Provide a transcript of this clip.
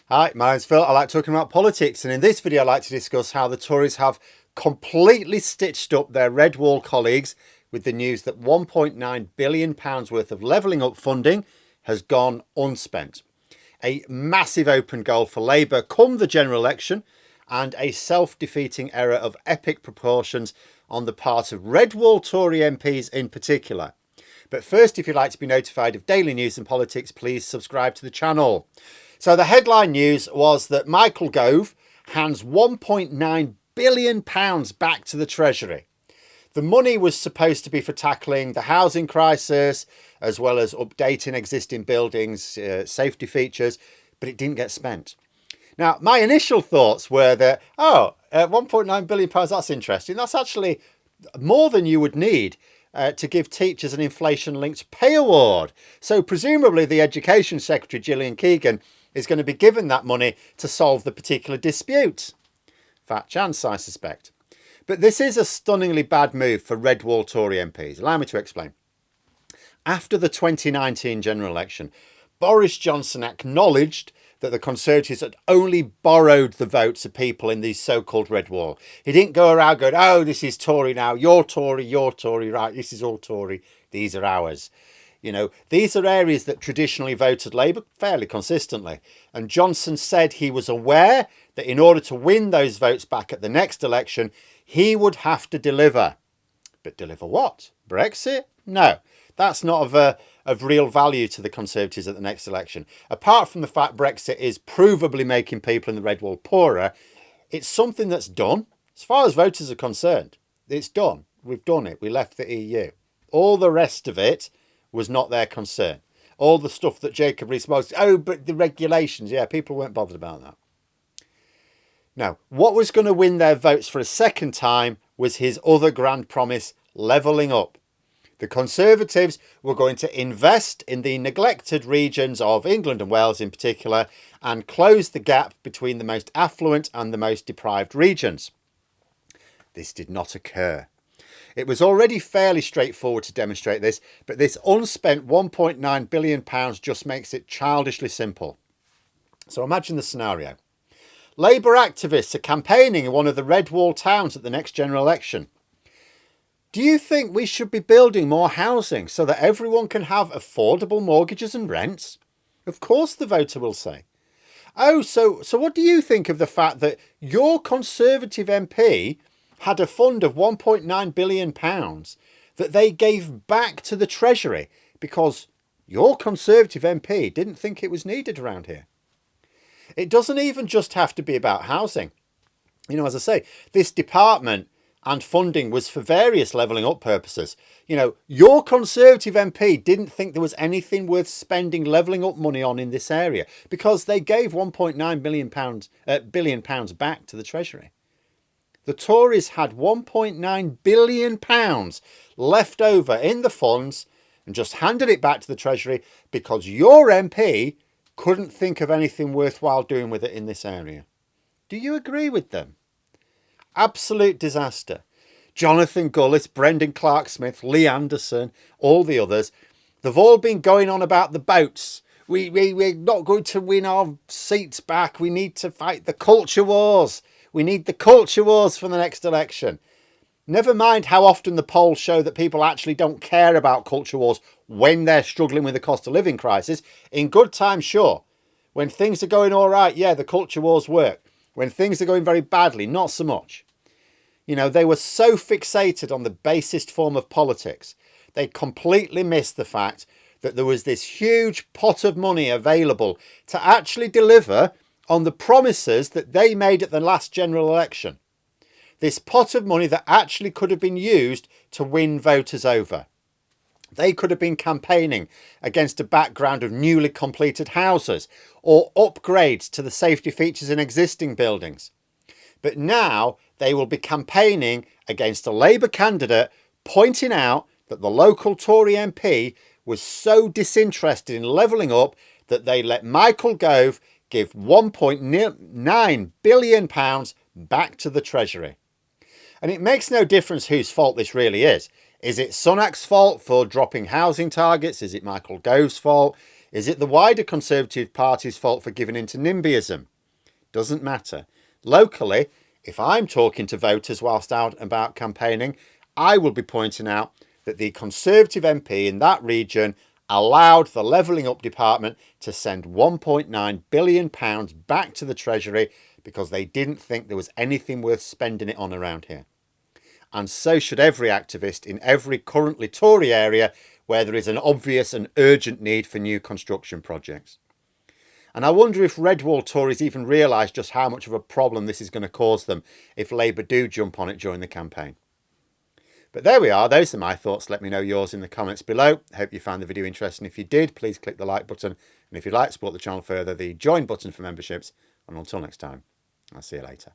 Hi, my name's Phil. I like talking about politics, and in this video, I'd like to discuss how the Tories have completely stitched up their red wall colleagues with the news that £1.9 billion worth of levelling up funding has gone unspent. A massive open goal for Labour come the general election, and a self-defeating error of epic proportions on the part of red wall Tory MPs in particular. But first, if you'd like to be notified of daily news and politics, please subscribe to the channel. So the headline news was that Michael Gove hands £1.9 billion back to the Treasury. The money was supposed to be for tackling the housing crisis, as well as updating existing buildings, safety features, but it didn't get spent. Now, my initial thoughts were that, £1.9 billion, that's interesting. That's actually more than you would need to give teachers an inflation-linked pay award. So presumably the Education Secretary, Gillian Keegan, is going to be given that money to solve the particular dispute. Fat chance, I suspect. But this is a stunningly bad move for red wall Tory MPs. Allow me to explain. After the 2019 general election, Boris Johnson acknowledged that the Conservatives had only borrowed the votes of people in these so-called red wall. He didn't go around going, oh, this is Tory now, you're Tory, right, this is all Tory, these are ours. You know, these are areas that traditionally voted Labour fairly consistently. And Johnson said he was aware that in order to win those votes back at the next election, he would have to deliver. But deliver what? Brexit? No, that's not of real value to the Conservatives at the next election. Apart from the fact Brexit is provably making people in the red wall poorer, it's something that's done. As far as voters are concerned, it's done. We've done it. We left the EU. All the rest of it was not their concern. All the stuff that Jacob Rees-Mogg, but the regulations, yeah, people weren't bothered about that. Now, what was going to win their votes for a second time was his other grand promise, levelling up. The Conservatives were going to invest in the neglected regions of England and Wales in particular and close the gap between the most affluent and the most deprived regions. This did not occur. It was already fairly straightforward to demonstrate this, but this unspent £1.9 billion just makes it childishly simple. So imagine the scenario. Labour activists are campaigning in one of the red wall towns at the next general election. Do you think we should be building more housing so that everyone can have affordable mortgages and rents? Of course the voter will say. Oh, so what do you think of the fact that your Conservative MP had a fund of £1.9 billion that they gave back to the Treasury because your Conservative MP didn't think it was needed around here? It doesn't even just have to be about housing. You know, as I say, this department and funding was for various levelling up purposes. You know, your Conservative MP didn't think there was anything worth spending levelling up money on in this area because they gave £1.9 billion back to the Treasury. The Tories had £1.9 billion left over in the funds and just handed it back to the Treasury because your MP couldn't think of anything worthwhile doing with it in this area. Do you agree with them? Absolute disaster. Jonathan Gullis, Brendan Clark-Smith, Lee Anderson, all the others, they've all been going on about the boats. We're not going to win our seats back. We need to fight the culture wars. We need the culture wars for the next election. Never mind how often the polls show that people actually don't care about culture wars when they're struggling with the cost of living crisis. In good times, sure. When things are going all right, yeah, the culture wars work. When things are going very badly, not so much. You know, they were so fixated on the basest form of politics, they completely missed the fact that there was this huge pot of money available to actually deliver on the promises that they made at the last general election. This pot of money that actually could have been used to win voters over. They could have been campaigning against a background of newly completed houses or upgrades to the safety features in existing buildings. But now they will be campaigning against a Labour candidate pointing out that the local Tory MP was so disinterested in levelling up that they let Michael Gove give £1.9 billion back to the Treasury. And it makes no difference whose fault this really is. Is it Sunak's fault for dropping housing targets? Is it Michael Gove's fault? Is it the wider Conservative Party's fault for giving in to NIMBYism? Doesn't matter. Locally, if I'm talking to voters whilst out and about campaigning, I will be pointing out that the Conservative MP in that region allowed the Levelling Up Department to send £1.9 billion back to the Treasury because they didn't think there was anything worth spending it on around here. And so should every activist in every currently Tory area where there is an obvious and urgent need for new construction projects. And I wonder if Redwall Tories even realise just how much of a problem this is going to cause them if Labour do jump on it during the campaign. But there we are. Those are my thoughts. Let me know yours in the comments below. I hope you found the video interesting. If you did, please click the like button. And if you'd like to support the channel further, the join button for memberships. And until next time, I'll see you later.